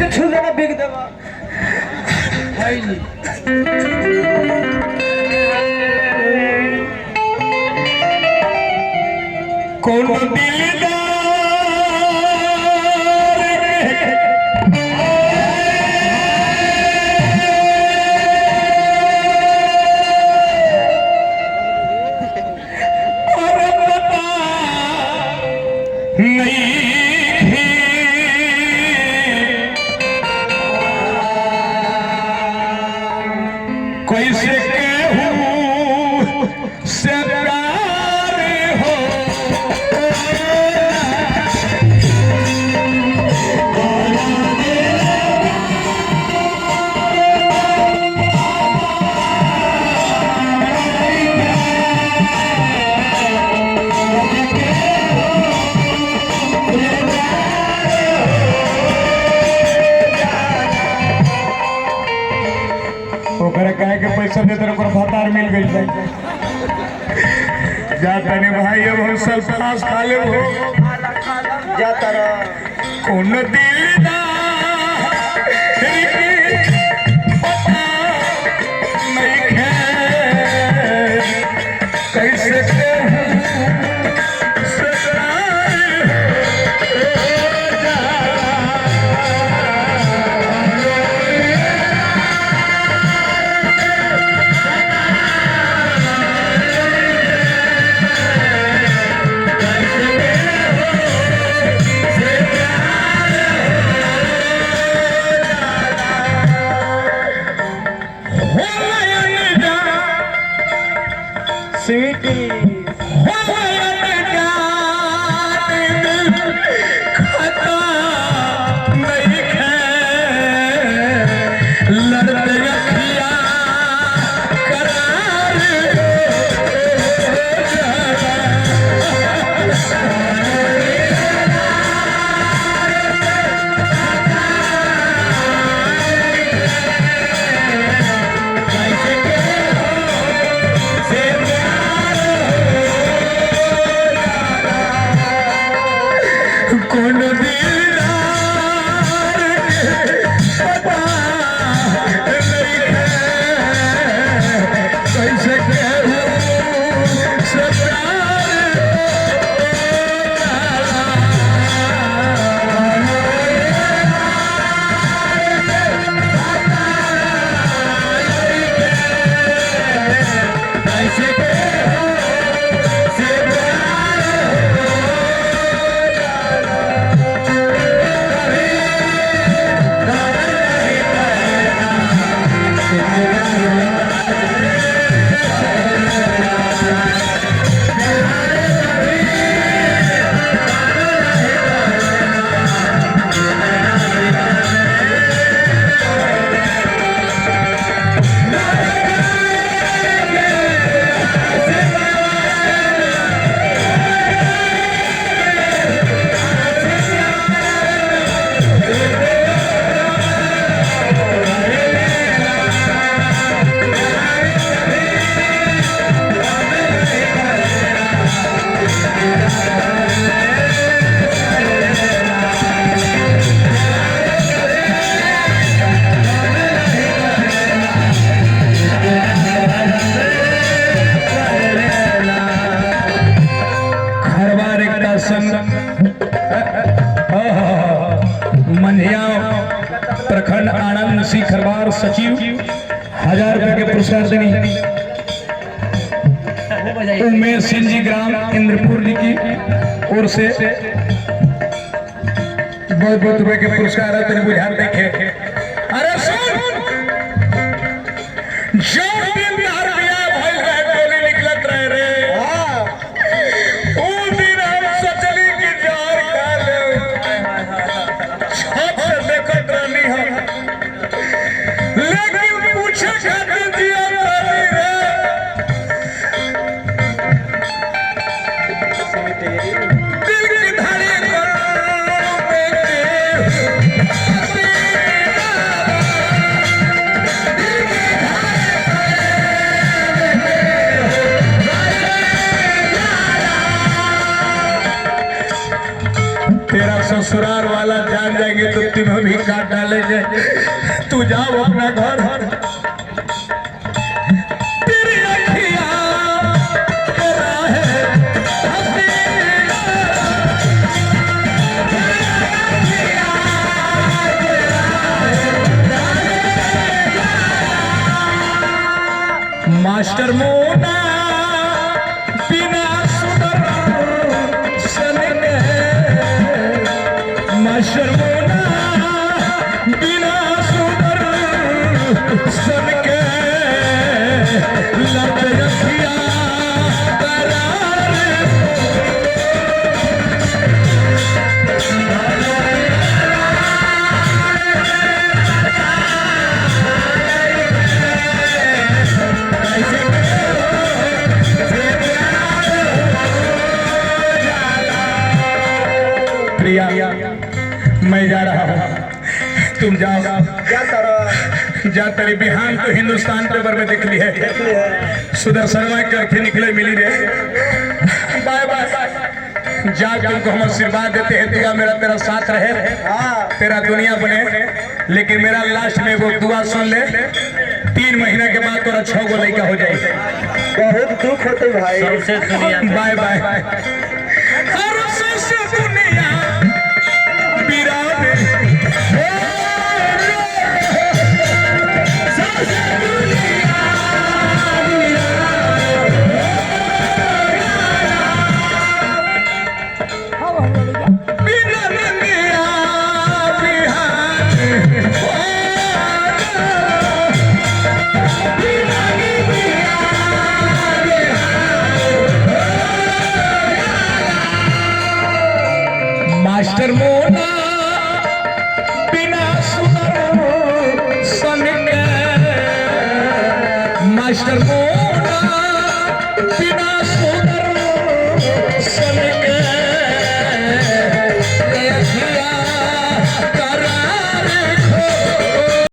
छू देना बिक देवा भाई जी। कौन दिलदार कैसे कहूँ से प्यार हो ओकरे कहे के पैसा दे तेरे को भतार मिल गई है जा तने भाई अब हम सब फांस खा ले हो जा तारा कौन दिलदार पता नहीं है कैसे कहूं से प्यार हो जा स्वीटी कौन दिलदार पता नहीं है कैसे कहूं से प्यार कैसे कहूं से मंझिया प्रखंड आनंद सिंह खरवार सचिव 1000 रुपए के पुरस्कार देनी उमेश सिंह जी ग्राम इंद्रपुर जी की ओर से बहुत बहुत रुपए के पुरस्कार है तेरे बुझान देखे। अरे सुन जो दिन बिया भइल रहे गोली निकलत रहे रे ओ दिन हम सोचली कि जार खा ले छत से देखत रहनी हम लेकिन पूछे खातिर दिया रहनी रे दिल की धड़कन में काट डाले जाए। तू जाओ अपना घर। तेरी अखियाँ के राहे मास्टर मोना बिना सुदर्शन के, मास्टर मोना बिना सुदर्शन के लग रखिया प्रिया, मैं जा रहा हूँ, तुम जाओ। जा तेरी बिहान तो हिंदुस्तान पेपर में देख ली है, सुदर्शन करके निकले मिली रे। Bye bye. जा तुमको हम आशीर्वाद देते हैं, तेरा मेरा तेरा साथ रहे, तेरा दुनिया बने। लेकिन मेरा लास्ट में वो दुआ सुन ले, 3 महीना के बाद तोरा 6 गो लड़का हो जाएगा। बहुत दुख होते भाई। By by. मास्टर मोना बिना सुदर्शन के, मास्टर मोना